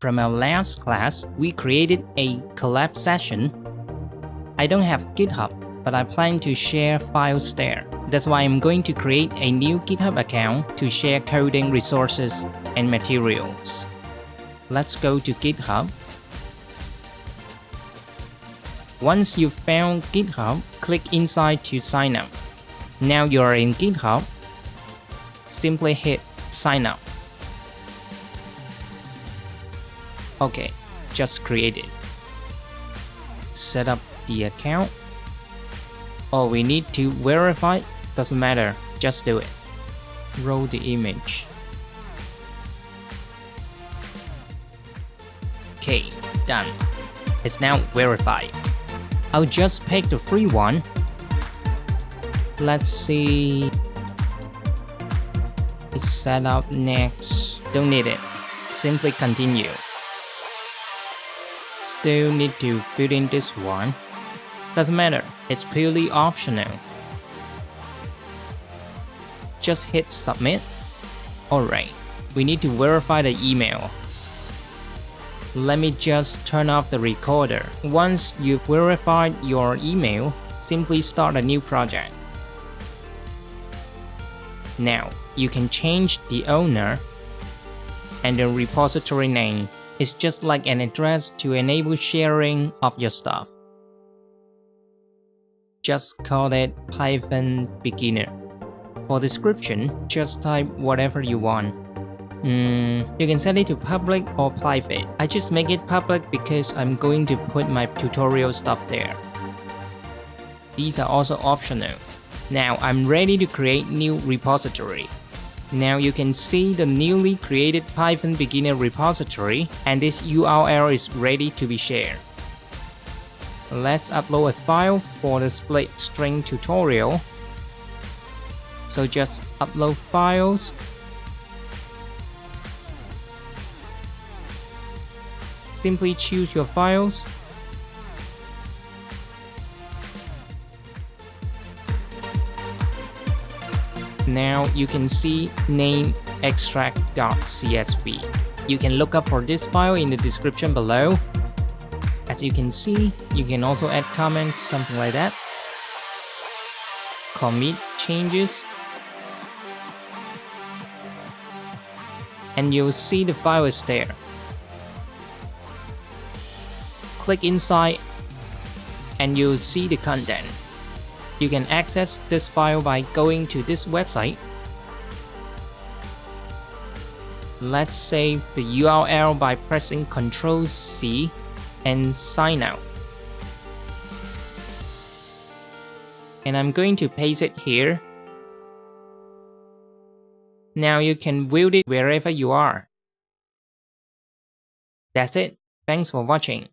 From our last class, we created a collab session. I don't have GitHub, but I plan to share files there. That's why I'm going to create a new GitHub account to share coding resources and materials. Let's go to GitHub. Once you've found GitHub, click inside to sign up. Now you're in GitHub. Simply hit sign up. Okay, just create it. Set up the account. Oh, we need to verify. Doesn't matter, just do it. Roll the image. Okay, done. It's now verified. I'll just pick the free one. Let's see. It's set up next. Don't need it. Simply continue. Still need to fill in this one. Doesn't matter, it's purely optional. Just hit submit. Alright, we need to verify the email. Let me just turn off the recorder. Once you've verified your email, simply start a new project. Now, you can change the owner and the repository name. It's just like an address to enable sharing of your stuff. Just call it Python beginner. For description, just type whatever you want. You can set it to public or private. I just make it public because I'm going to put my tutorial stuff there. These are also optional. Now I'm ready to create new repository. Now you can see the newly created Python beginner repository, and this URL is ready to be shared. Let's upload a file for the split string tutorial. So just upload files. Simply choose your files. Now you can see name extract.csv. You can look up for this file in the description below. As you can see, you can also add comments, something like that. Commit changes. And you'll see the file is there. Click inside and you'll see the content. You can access this file by going to this website. Let's save the URL by pressing Ctrl+C and sign out. And I'm going to paste it here. Now you can build it wherever you are. That's it. Thanks for watching.